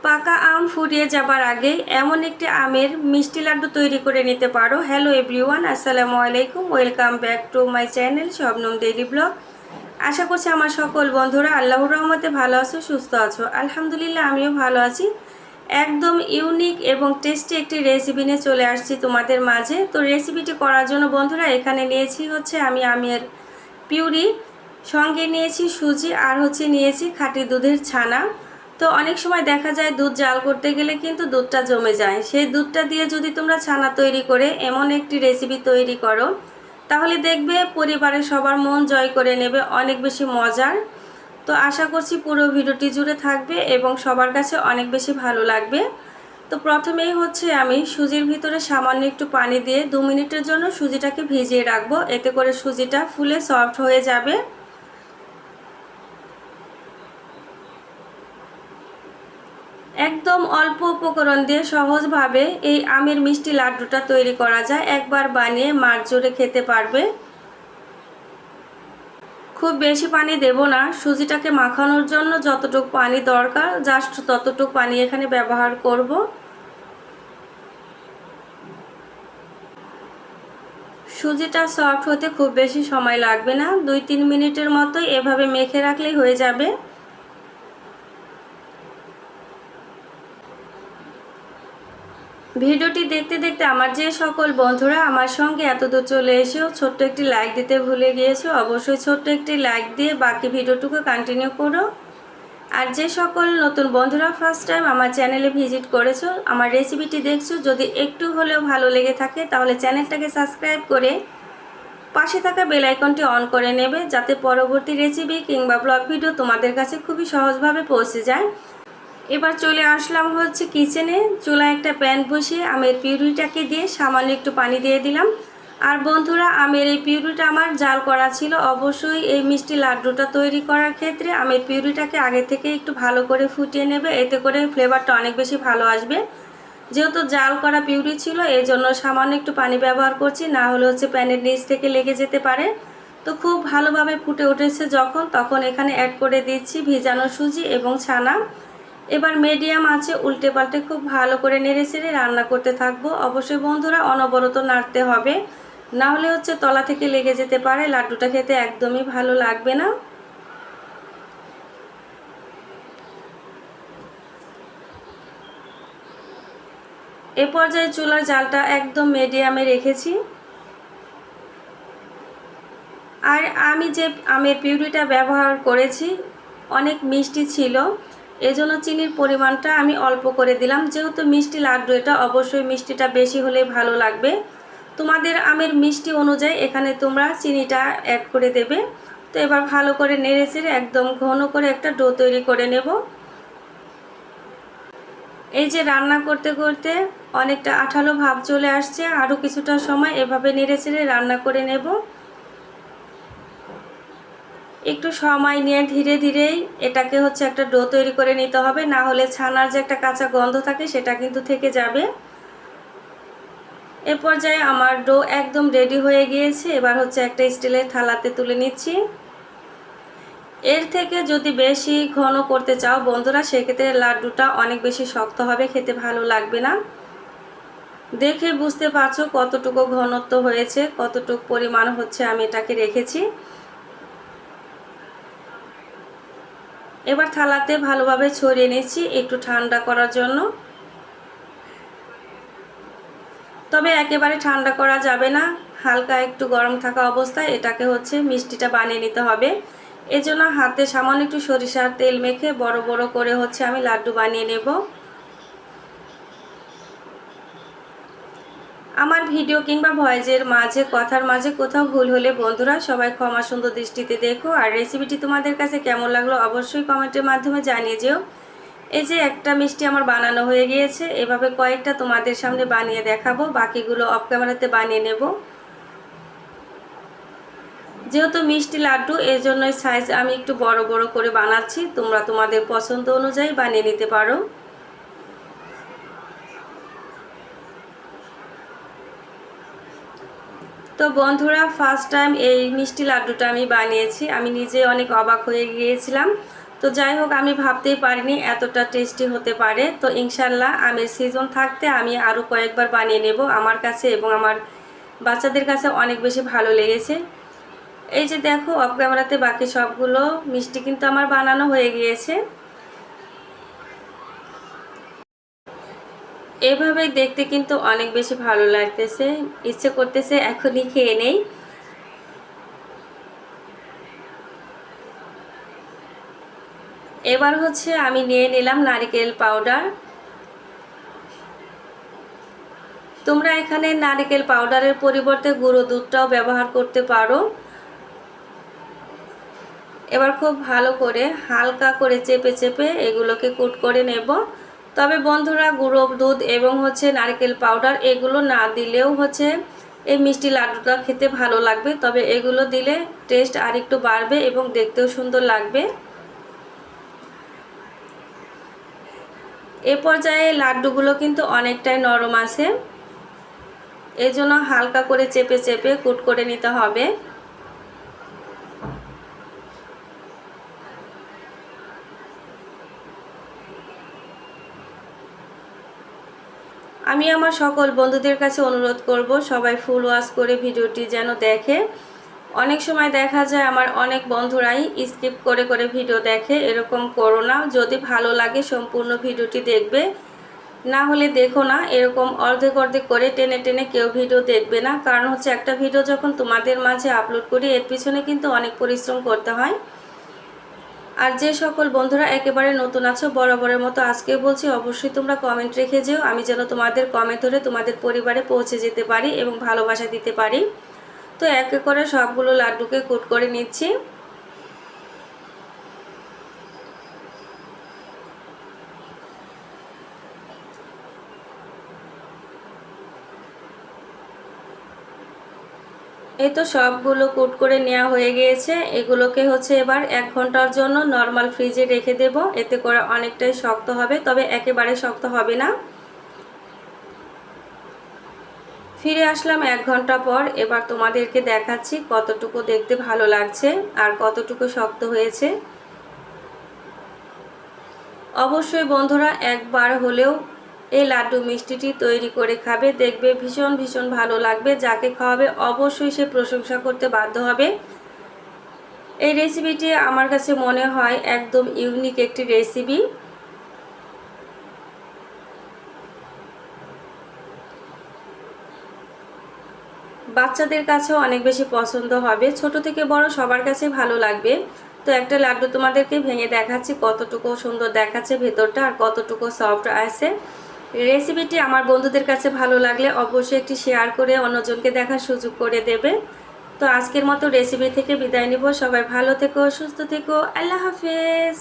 পাকা আম ফুরিয়ে যাবার আগে এমন একটি আমের মিষ্টি লাড্ডু তৈরি করে নিতে পারো। হ্যালো এভরিওয়ান, আসসালামু আলাইকুম, welcome back to my channel Shabnam daily blog. আশা করছি আমার সকল বন্ধুরা আল্লাহর রহমতে ভালো আছো, সুস্থ আছো। আলহামদুলিল্লাহ আমিও ভালো আছি। একদম ইউনিক এবং টেস্টি একটি রেসিপি নিয়ে চলে আসছি তোমাদের মাঝে। তো রেসিপিটি করার জন্য বন্ধুরা এখানে নিয়েছি হচ্ছে আমি আমের পিউরি, সঙ্গে নিয়েছি সুজি, আর নিয়েছি খাঁটি দুধের ছানা। তো অনেক সময় দেখা যায় দুধ জাল করতে গেলে কিন্তু দুধটা জমে যায়। সেই দুধটা দিয়ে যদি তোমরা ছানা তৈরি করে এমন একটি রেসিপি তৈরি করো, তাহলে দেখবে পরিবারের সবার মন জয় করে নেবে, অনেক বেশি মজার। তো আশা করছি পুরো ভিডিওটি জুড়ে থাকবে এবং সবার কাছে অনেক বেশি ভালো লাগবে। তো প্রথমেই আমি সুজির ভিতরে সামান্য একটু পানি দিয়ে 2 মিনিটের জন্য সুজিটাকে ভিজিয়ে রাখবো, এতে করে সুজিটা ফুলে সফট হয়ে যাবে। একদম অল্প উপকরণ দিয়ে সহজভাবে এই আমের মিষ্টি লাড্ডুটা তৈরি করা যায়। একবার বানিয়ে মার জোরে খেতে পারবে। খুব বেশি পানি দেব না, সুজিটাকে মাখানোর জন্য যতটুকু পানি দরকার জাস্ট ততটুকু পানি এখানে ব্যবহার করব। সুজিটা সফট হতে খুব বেশি সময় লাগবে না, 2-3 মিনিটের মতো এভাবে মেখে রাখলেই হয়ে যাবে। ভিডিওটি দেখতে দেখতে আমার যে সকল বন্ধুরা আমার সঙ্গে এতদূর চলে এসেও ছোট্ট একটি লাইক দিতে ভুলে গিয়েছো, অবশ্যই ছোট্ট একটি লাইক দিয়ে বাকি ভিডিওটুকু কন্টিনিউ করো। আর যে সকল নতুন বন্ধুরা ফার্স্ট টাইম আমার চ্যানেলে ভিজিট করেছো, আমার রেসিপিটি দেখছো, যদি একটু হলেও ভালো লেগে থাকে তাহলে চ্যানেলটাকে সাবস্ক্রাইব করে পাশে থাকা বেল আইকনটি অন করে নেবে, যাতে পরবর্তী রেসিপি কিংবা ব্লগ ভিডিও তোমাদের কাছে খুবই সহজভাবে পৌঁছে যায়। এবার চলে আসলাম কিচেনে। চুলায় একটা প্যান বসিয়ে আমের পিউরিটাকে দিয়ে সামান্য একটু পানি দিয়ে দিলাম। আর বন্ধুরা, আমের এই পিউরিটা আমার জাল করা ছিল। অবশ্যই এই মিষ্টি লাড্ডুটা তৈরি করার ক্ষেত্রে আমের পিউরিটাকে আগে থেকে একটু ভালো করে ফুটিয়ে নেবে, এতে করে ফ্লেভারটা অনেক বেশি ভালো আসবে। যেহেতু জাল করা পিউরি ছিল এই জন্য সামান্য একটু পানি ব্যবহার করছি, না হলে প্যানের নিচ থেকে লেগে যেতে পারে। তো খুব ভালোভাবে ফুটে উঠেছে যখন, তখন এখানে অ্যাড করে দিচ্ছি ভিজানো সুজি এবং ছানা। এবার মিডিয়াম আঁচে উল্টে পাল্টে খুব ভালো করে নেড়ে চেড়ে রান্না করতে থাকবো। অবশ্যই বন্ধুরা অনবরত নাড়তে হবে, না হলে তলা থেকে লেগে যেতে পারে, লাড্ডুটা খেতে একদমই ভালো লাগবে না। এ পর্যায়ে চুলার জালটা একদম মিডিয়ামে রেখেছি। আর আমি যে আমের পিউরিটা ব্যবহার করেছি অনেক মিষ্টি ছিল, এজন্য চিনির পরিমাণটা আমি অল্প করে দিলাম। যেহেতু মিষ্টি লাড্ডু এটা, অবশ্যই মিষ্টিটা বেশি হলে ভালো লাগবে। তোমাদের আমের মিষ্টি অনুযায়ী এখানে তোমরা চিনিটা অ্যাড করে দেবে। তো এবার ভালো করে নেড়ে চেড়ে একদম ঘন করে একটা ডো তৈরি করে নেব। এই যে রান্না করতে করতে অনেকটা আঠালো ভাব চলে আসছে, আরও কিছুটা সময় এভাবে নেড়ে চেড়ে রান্না করে নেব। একটু সময় নিয়ে ধীরে ধীরেই এটাকে একটা ডো তৈরি করে নিতে হবে, না হলে ছানার যে একটা কাঁচা গন্ধ থাকে সেটা কিন্তু থেকে যাবে। এ পর্যায়ে আমার ডো একদম রেডি হয়ে গিয়েছে। এবার একটা স্টিলের থালাতে তুলে নিচ্ছি। এর থেকে যদি বেশি ঘন করতে চাও বন্ধুরা, সেক্ষেত্রে লাড্ডুটা অনেক বেশি শক্ত হবে, খেতে ভালো লাগবে না। দেখে বুঝতে পারছো কতটুকু ঘনত্ব হয়েছে, কতটুকু পরিমাণ আমি এটাকে রেখেছি। এবার থালাতে ভালোভাবে ছড়িয়ে নিচ্ছি একটু ঠান্ডা করার জন্য। তবে একেবারে ঠান্ডা করা যাবে না, হালকা একটু গরম থাকা অবস্থায় এটাকে মিষ্টিটা বানিয়ে নিতে হবে। এজন্য হাতে সামান্য একটু সরিষার তেল মেখে বড় বড় করে আমি লাড্ডু বানিয়ে নেব। আমার ভিডিও কিংবা ভয়েসের মাঝে কথার মাঝে কোথাও ভুল হলে বন্ধুরা সবাই ক্ষমা সুন্দর দৃষ্টিতে দেখো। আর রেসিপিটি তোমাদের কাছে কেমন লাগলো অবশ্যই কমেন্টের মাধ্যমে জানিয়ে যেও। এই যে একটা মিষ্টি আমার বানানো হয়ে গিয়েছে, এভাবে কয়েকটা তোমাদের সামনে বানিয়ে দেখাবো, বাকিগুলো অফ ক্যামেরাতে বানিয়ে নেব। যেহেতু মিষ্টি লাড্ডু এর জন্যই সাইজ আমি একটু বড় বড় করে বানাচ্ছি, তোমরা তোমাদের পছন্দ অনুযায়ী বানিয়ে নিতে পারো। তো বন্ধুরা, ফার্স্ট টাইম এই মিষ্টি লাড্ডুটা আমি বানিয়েছি, আমি নিজে অনেক অবাক হয়ে গিয়েছিলাম। তো যাই হোক, আমি ভাবতেই পারিনি এতটা টেস্টি হতে পারে। তো ইনশাল্লাহ আমের সিজন থাকতে আমি আরও কয়েকবার বানিয়ে নেব। আমার কাছে এবং আমার বাচ্চাদের কাছে অনেক বেশি ভালো লেগেছে। এই যে দেখো, অফ ক্যামেরাতে বাকি সবগুলো মিষ্টি কিন্তু আমার বানানো হয়ে গিয়েছে। এভাবেই দেখতে কিন্তু অনেক বেশি ভালো লাগতেছে, ইচ্ছে করতেছে এখনই খেয়ে নেই। এবার হচ্ছে আমি নিয়ে নিলাম নারকেল পাউডার। তোমরা এখানে নারকেল পাউডারের পরিবর্তে গুঁড়ো দুধটাও ব্যবহার করতে পারো। এবার খুব ভালো করে হালকা করে চেপে চেপে এগুলোকে কুট করে নেব। তবে বন্ধুরা, গুঁড়ো দুধ এবং হচ্ছে নারকেল পাউডার এগুলো না দিলেও হচ্ছে এই মিষ্টি লাড্ডুটা খেতে ভালো লাগবে। তবে এগুলো দিলে টেস্ট আরেকটু বাড়বে এবং দেখতেও সুন্দর লাগবে। এ পর্যায়ে লাড্ডুগুলো কিন্তু অনেকটাই নরম আছে, এই জন্য হালকা করে চেপে চেপে কুট করে নিতে হবে। আমি আমার সকল বন্ধুদের কাছে অনুরোধ করব, সবাই ফুল ওয়াচ করে ভিডিওটি যেন দেখে। অনেক সময় দেখা যায় আমার অনেক বন্ধুরাই স্কিপ করে করে ভিডিও দেখে, এরকম করো না। যদি ভালো লাগে সম্পূর্ণ ভিডিওটি দেখবে, না হলে দেখো না। এরকম অর্ধেক অর্ধেক করে টেনে টেনে কেউ ভিডিও দেখবে না। কারণ হচ্ছে একটা ভিডিও যখন তোমাদের মাঝে আপলোড করি, এর পিছনে কিন্তু অনেক পরিশ্রম করতে হয়। আর যে সকল বন্ধুরা একেবারে নতুন আছো, বরাবরের মতো আজকে বলছি, অবশ্যই তোমরা কমেন্ট রেখে যেও, আমি যেন তোমাদের কমেন্ট ধরে তোমাদের পরিবারে পৌঁছে যেতে পারি এবং ভালোবাসা দিতে পারি। তো এক এক করে সবগুলো লাড্ডুকে কুট করে নিচ্ছি। এই তো সবগুলো কুট করে নেওয়া হয়ে গিয়েছে। এগুলোকে হচ্ছে এবার 1 ঘন্টার জন্য নর্মাল ফ্রিজে রেখে দেব। এতে করে অনেকটাই শক্ত হবে, তবে একেবারে শক্ত হবে না। ফিরে আসলাম 1 ঘন্টা পর। এবার তোমাদেরকে দেখাচ্ছি কতটুকু দেখতে ভালো লাগছে আর কতটুকু শক্ত হয়েছে। অবশ্যই বন্ধুরা একবার হলেও এই লাড্ডু মিষ্টিটি তৈরি করে খাবে, দেখবে ভীষণ ভীষণ ভালো লাগবে। যাকে খাওয়াবে অবশ্যই সে প্রশংসা করতে বাধ্য হবে। এই রেসিপিটি আমার কাছে মনে হয় একদম ইউনিক একটি রেসিপি। বাচ্চাদের কাছেও অনেক বেশি পছন্দ হবে, ছোট থেকে বড় সবার কাছে ভালো লাগবে। তো একটা লাড্ডু তোমাদেরকে ভেঙে দেখাচ্ছি কতটুকু সুন্দর দেখাচ্ছে ভেতরটা আর কতটুকু সফট আছে। রেসিপিটি আমার বন্ধুদের কাছে ভালো লাগলে অবশ্যই একটি শেয়ার করে অন্যজনকে দেখার সুযোগ করে দেবে। তো আজকের মতো রেসিপি থেকে বিদায় নিব। সবাই ভালো থেকো, সুস্থ থেকো, আল্লাহ হাফেজ।